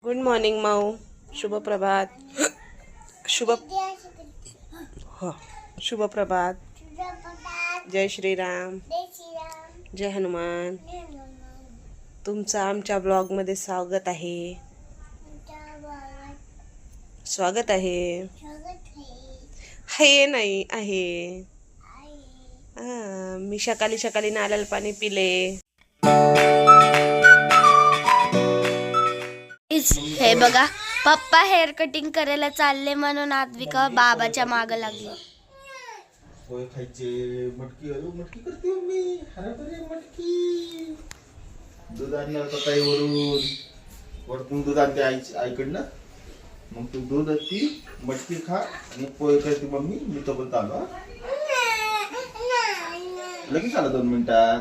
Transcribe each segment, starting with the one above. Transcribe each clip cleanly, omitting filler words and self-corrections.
Good morning माऊ. शुभ प्रभात. शुभ हो शुभ प्रभात. जय श्रीराम. जय हनुमान. तुमचं आमच्या ब्लॉगमध्ये स्वागत आहे. स्वागत आहे. हे नाही आहे. मी सकाळी सकाळी नारळ पाणी पिले. हे बघा, पप्पा हेअर कटिंग करायला चालले म्हणून आद्विका बाबाच्या माग लागली. पोहे खायचे. मटकी मटकी करते मी. हरभरे मटकी. दूध आणलं होतं ताईवरून. वरतून दूध आणते आईकडनं. मग तू दूध ती मटकी खा आणि पोहे करते मम्मी. मी तो पण आलो. लगेच आलं 2 मिनिटात.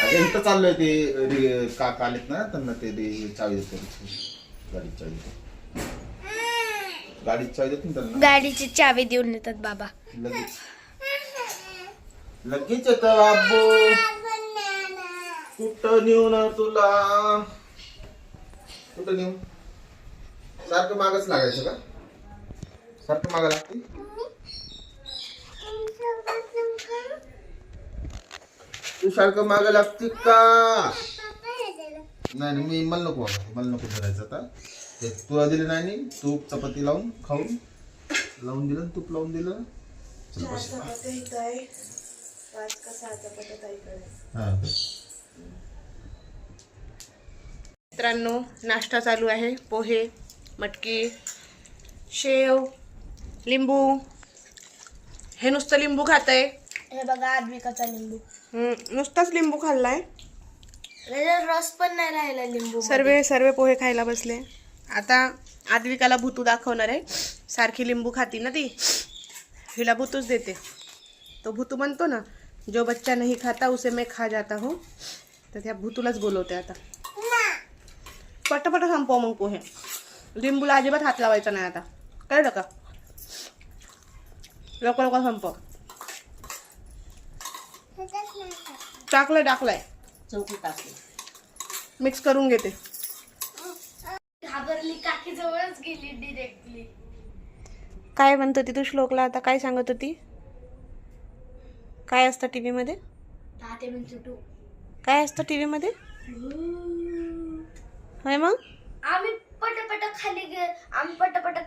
अगं इथं चाललोय ते काका आलेत ना, त्यांना ते चावी देतो. गाडीची चावी देतो. गाडीची चावी देतो त्यांना. गाडीची चावी देऊन येतात बाबा. लगेच लगेच येतं बाबू. कुठं नेऊ ना तुला. कुठं नेऊ. सारखं मागच लागायचं का. सारखं मागा लागते. तू सारखं मागा लागते का. नाही मी मला नको करायचं आता. ते तुला दिलं नाही. तूप चपाती लावून खाऊन लावून दिलं. तूप लावून दिलं. मित्रांनो, नाश्ता चालू आहे. पोहे, मटकी, शेव, लिंबू. हे नुसतं लिंबू खातंय. हे बघा आद्विकाचा लिंबू. नुसताच लिंबू खाल्लाय. रस पण नाही राहिला लिंबू. सर्व पोहे खायला बसले. आता आद्विकाला भूतू दाखवणार आहे. सारखी लिंबू खाती ना ती. हिला भूतूच देते. तो भूतू म्हणतो ना, जो बच्चा नहीं खाता उसे मैं खा जाता हूँ. तर त्या भूतूलाच बोलवते आता. पटापट संपव मग पोहे. लिंबूला अजिबात हात लावायचा नाही आता. कळलं का. लवकर लवकर संपव. टाकलंय चौकी टाकली. मिक्स करून घेते. घाबरली, काकी जवळच गेली डिरेक्टली. काय म्हणत होती तू श्लोकला आता. काय सांगत होती. काय असतं टीव्ही मध्ये. काय असतं टीव्ही मध्ये. होय मग आम्ही पटापट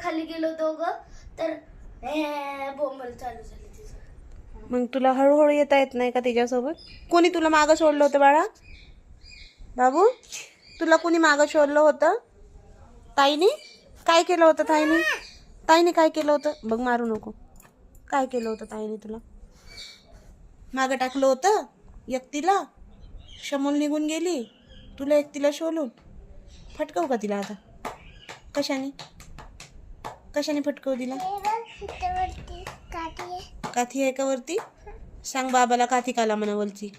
खाली गेलो दोघं. तर बोंबल चालू झाली तिचं. मग तुला हळूहळू येता येत नाही का तिच्यासोबत. कोणी तुला मागं सोडलं होतं बाळा. बाबू तुला कोणी मागं सोडलं होतं. ताईने काय केलं होतं. ताईने काय केलं होतं. बघ मारू नको. काय केलं होतं ताईने तुला. मागं टाकलं होतं एकटीला. शमूल निघून गेली. तुला एकटीला शोलून फटकव का तिला आता. कशाने फटकव दिला. काठी आहे का वरती. सांग बाबाला काठी काला म्हणा. वलची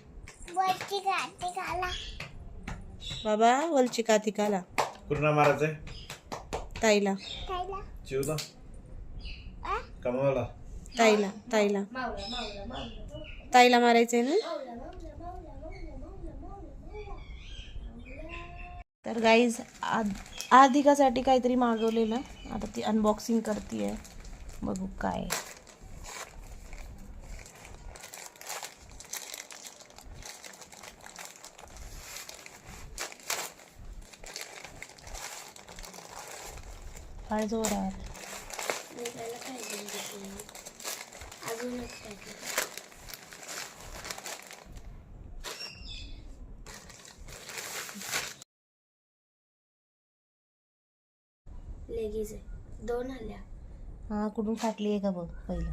बाबा वलची काठी काला. कुठं मारायचंय. ताईला चिवला कमावला. ताईला मारायचंय ना. तर गाईज आधिकासाठी काहीतरी मागवलेलं. आता ती अनबॉक्सिंग करते. बघू काय. फार जोरात. लेगीज आहे. 2 आल्या. हा कुठून फाटली आहे का बघ पहिलं.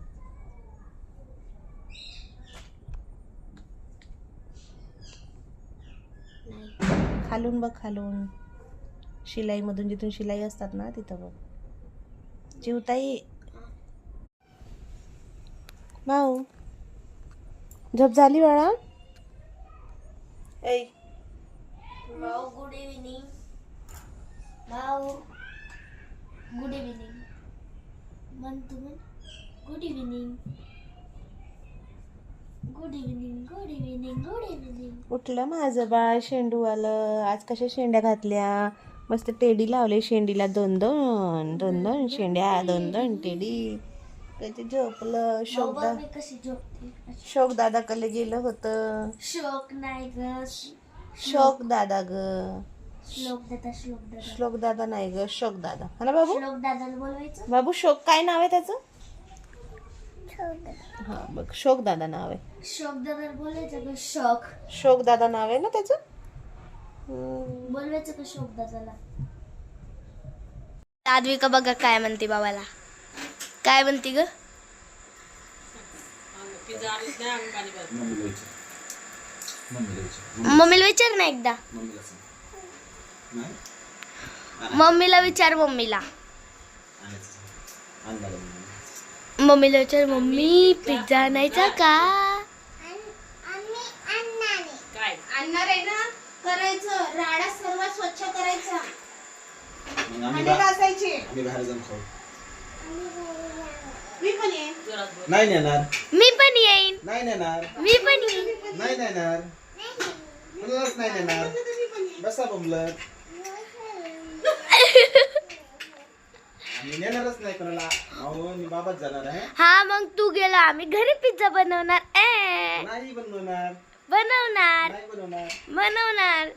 खालून बघ. खालून शिलाईमधून जिथून शिलाई असतात ना तिथं बघ. चिवताई भाऊ झोप झाली बाळा. ऐ भाऊ गुड इव्हिनिंग. भाऊ गुड इव्हिनिंग. मन तुम्ही good evening. Good evening. Good evening. Good evening. उठलं माझं बाळ. शेंडू आलं आज. कशा शेंड्या घातल्या. मस्त टेडी लावले शेंडीला, दोन दोन दोन दोन शेंड्या, दोन दोन टेडी. त्याचे झोपलं. शोक दादाकडे गेलं होतं. शोक नाही ग, शोक दादा ग, श्लोक दादा. श्लोक दादा नाही ग, शोक दादा. हा ना बाबू? श्लोक दादाला बोलवायचं. बाबू शोक काय नाव आहे त्याचं? हा बघ, शोक दादा नाव आहे. शोक दादाला बोलायचं का? शोक शोक दादा नाव आहे ना त्याचं. बोलवायचं का शोक दादाला? आद्विका बघा काय म्हणते बाबाला. काय म्हणते ग? मम्मीला विचार ना एकदा. मम्मीला विचार. मम्मीला विचार, मम्मी पिझ्झा आणायचा का? आणणार आहे ना, करायचं. राडा सर्व स्वच्छ करायचा. आम्ही बाहेर जाऊन खाऊ. मी पण येईन. नाही नेणार. मी पण येईन. नाही नेणार. मी पण येईन. नाही नेणार. कोणालाच नाही नेणार. बसा बोंबलत. आम्ही नेणारच नाही कोणाला. अहो मी बाबाच जाणार आहे. हा मग तू गेला, आम्ही घरी पिझ्झा बनवणार. नाही बनवणार. बनवणार. नाही बनवणार. बनवणार.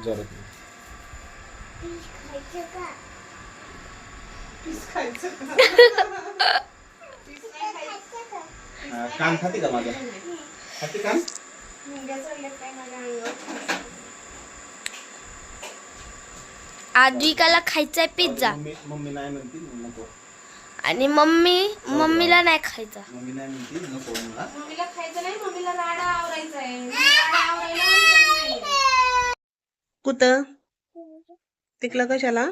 जोरात. कान खाते का माझा? खाते कान? आद्विकाला खायचाय पिझ्झा मम्मी नाही म्हणते नको. आणि मम्मीला नाही खायचा. मम्मी नाही म्हणते नको मला. मम्मीला खायचं नाही, मम्मीला राडा आवरायचा आहे. राडा आवरायला कुठं तिकलं कशाला?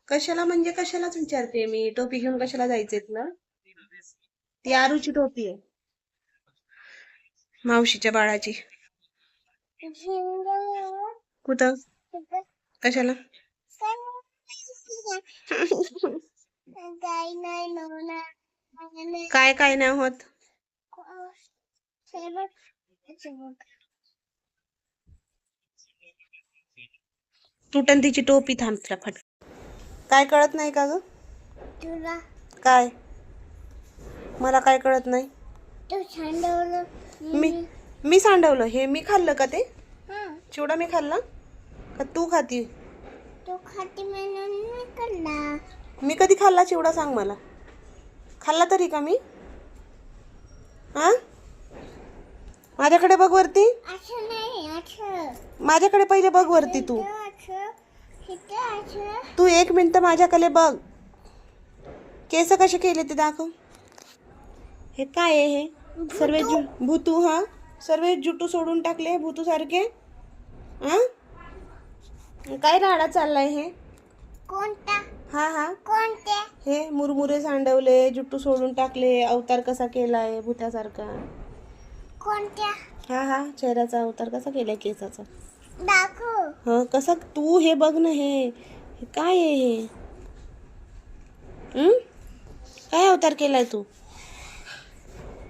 कशाला म्हणजे कशालाच विचारते मी. टोपी घेऊन कशाला जायचंय तुला? ती आरूची टोपी आहे, मावशीच्या बाळाची. कुठं कशाला? काय काय नाही होत. तुटन तिची टोपी. थांब तुला फट. काय कळत नाही का ग तुला? काय? मला काय कळत नाही. मी सांडवलं हे? मी खाल्लं का ते चिवडा? मी खाल्ला का तू खाती? तू खाती म्हणून मी कधी खाल्ला चिवडा सांग मला. खाल्ला तरी का मी? हा, माझ्याकडे बघ वरती. माझ्याकडे पहिले बघ वरती. तू 1 मिनिट माझ्याकडे बघ. केस कसे केले ते दाखव. हे काय आहे हे? सर्व भूतू. हा, सर्व जुटू सोडून टाकले भूतू सारखे. हा, काय राडा चाललाय हे? कोणता? हा हा, कोणते? हे मुरमुरे सांडवले, जुट्टू सोडून टाकले, अवतार कसा केलाय भूत्यासारखा. कोणत्या? हा हा, चेहऱ्याचा अवतार कसा केलाय केसाचा. दाखव. हा कसा? तू हे बघ ना. हे काय आहे हे? काय अवतार केलाय तू?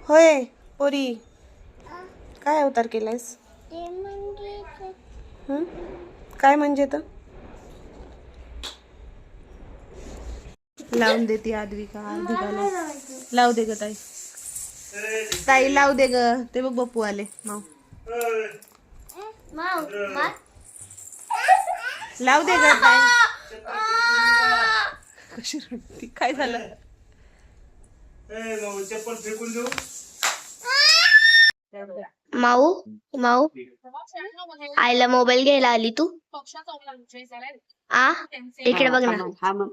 होय पोरी, काय अवतार केलायस? काय म्हणजे? तर लावून देते आद्विकाला. लावू दे ग ताई. ताई लावू दे ग. ते बघ बप्पू आले. माऊ लावू दे ग ताई. कशी रडती? काय झालं? माऊ आईला मोबाईल घ्यायला आली तू? इकडे बघ ना.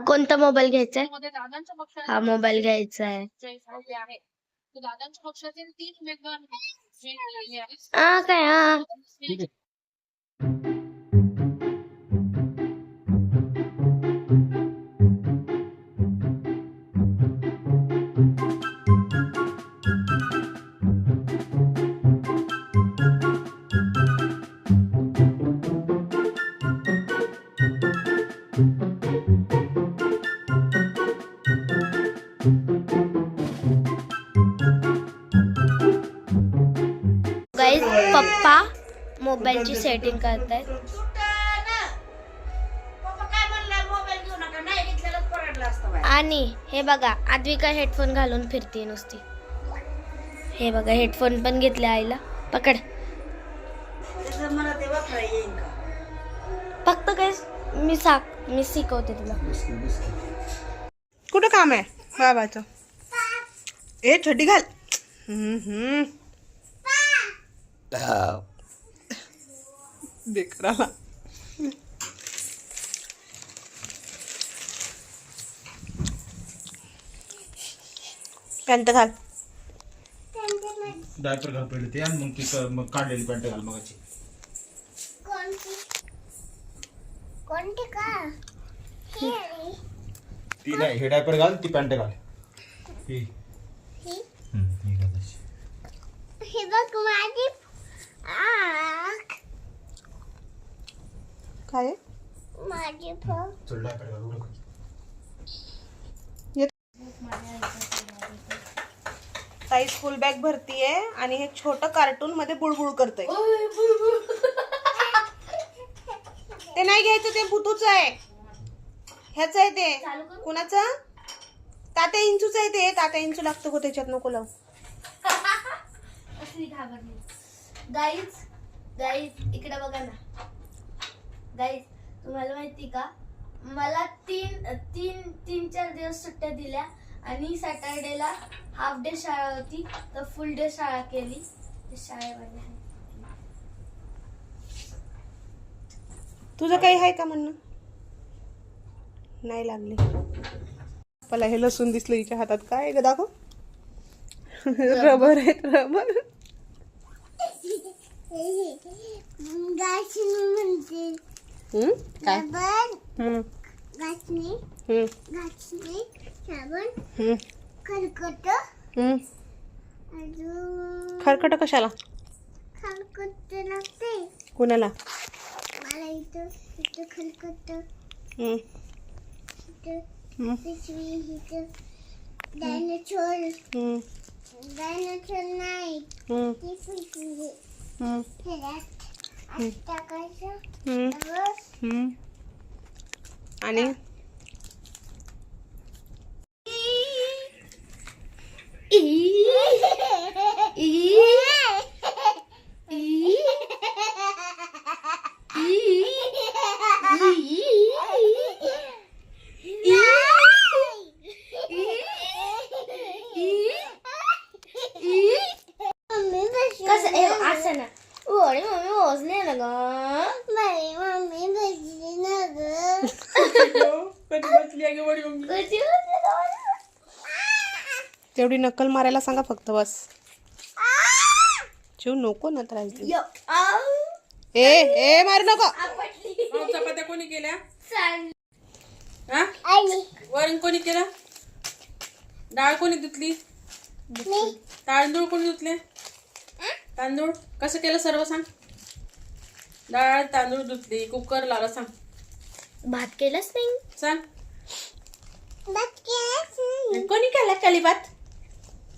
कोणता मोबाईल घ्यायचाय? हा मोबाईल घ्यायचाय. काय? मोबाईलची सेटिंग करतायत. आणि हे बघा आद्विका हेडफोन घालून फिरते नुसती. हे बघा हेडफोन पण घेतले आईला. पकड. फक्त काय मी शिकवते तुला. कुठं काम आहे बाबाचं? ए छड्डी घाल. बेकराला पॅन्ट घाल. डायपर घाल पहिले ते आणि मग ती मग काढलेली पॅन्ट घाल मगाची. कोणती का? ती नाही, हे डायपर घाल, ती पॅन्ट घाल. ही ही घाल अशी. हे बघ माझी आख. काय आहे? माझी चल डायपर घाल उघड. ताई स्कूल बॅग भरतीये आणि हे छोटं कार्टून मध्ये बुळबुळ करतय. ते नाही घ्यायचं, ते भूतूच आहे. ह्याच आहे ते. कुणाचं? तात्या इंचूच आहे ते. तात्या इंचू लागतो गो त्याच्यात, नको लावू. असली घाबरली. गाईज इकडे बघा ना. गाईज तुम्हाला माहिती का, मला तीन चार दिवस सुट्ट्या दिल्या आणि सॅटर्डेला हाफ डे शाळा होती, तर फुल डे शाळा केली. शाळेमध्ये तुझं काही आहे का म्हणणं? नाही लागली. मला हे लसूण दिसलं हिच्या हातात. काय आहे ग, दाखव. रबर आहे, रबर. काय? खरकट कशाला? कुणाला? आणि असं ना. मम्मी ओझले ना ग. मम्मी बसली ना ग. तेवढी नक्कल मारायला सांगा फक्त, बस. जीव नको ना त्रास देऊ. ए मारू नको. चपात्या कोणी केल्या? वरण कोणी केलं? डाळ कोणी धुतली? तांदूळ कोणी धुतले? तांदूळ कसं केलं सर्व सांग. डाळ तांदूळ धुतली, कुकर लावला सांग. भात केलाच नाही सांग. कोणी खाल्ला कढी भात?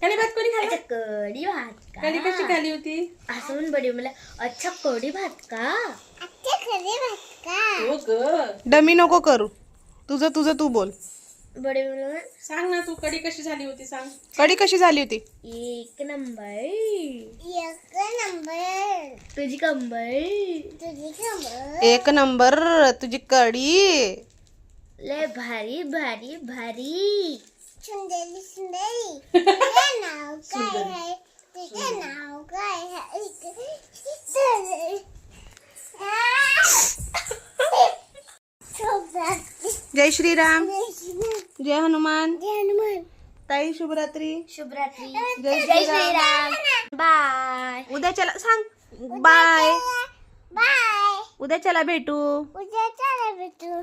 कढी भात कोणी खाल्ला? कढी भात का? कढी कशी खाली होती? असं म्हणून बडी मला. अच्छा कढी भात का? अच्छा कढी भात का? हो ग. डमी नको करू. तुझं तू बोल. बडी मला सांग ना तू, कढी कशी झाली होती सांग. कढी कशी झाली होती? एक नंबर. तुझी कंबर. एक नंबर तुझी कढी. लय भारी भारी भारी. सुंदरी सुंदरी. नाव काय आहे? तुझं नाव काय आहे? जय श्रीराम. जय हनुमान. ताई शुभरात्री. शुभरात्री. जय जय श्रीराम. बाय. उद्याच्याला सांग बाय. बाय. उद्याच्याला भेटू. उद्या चला भेटू.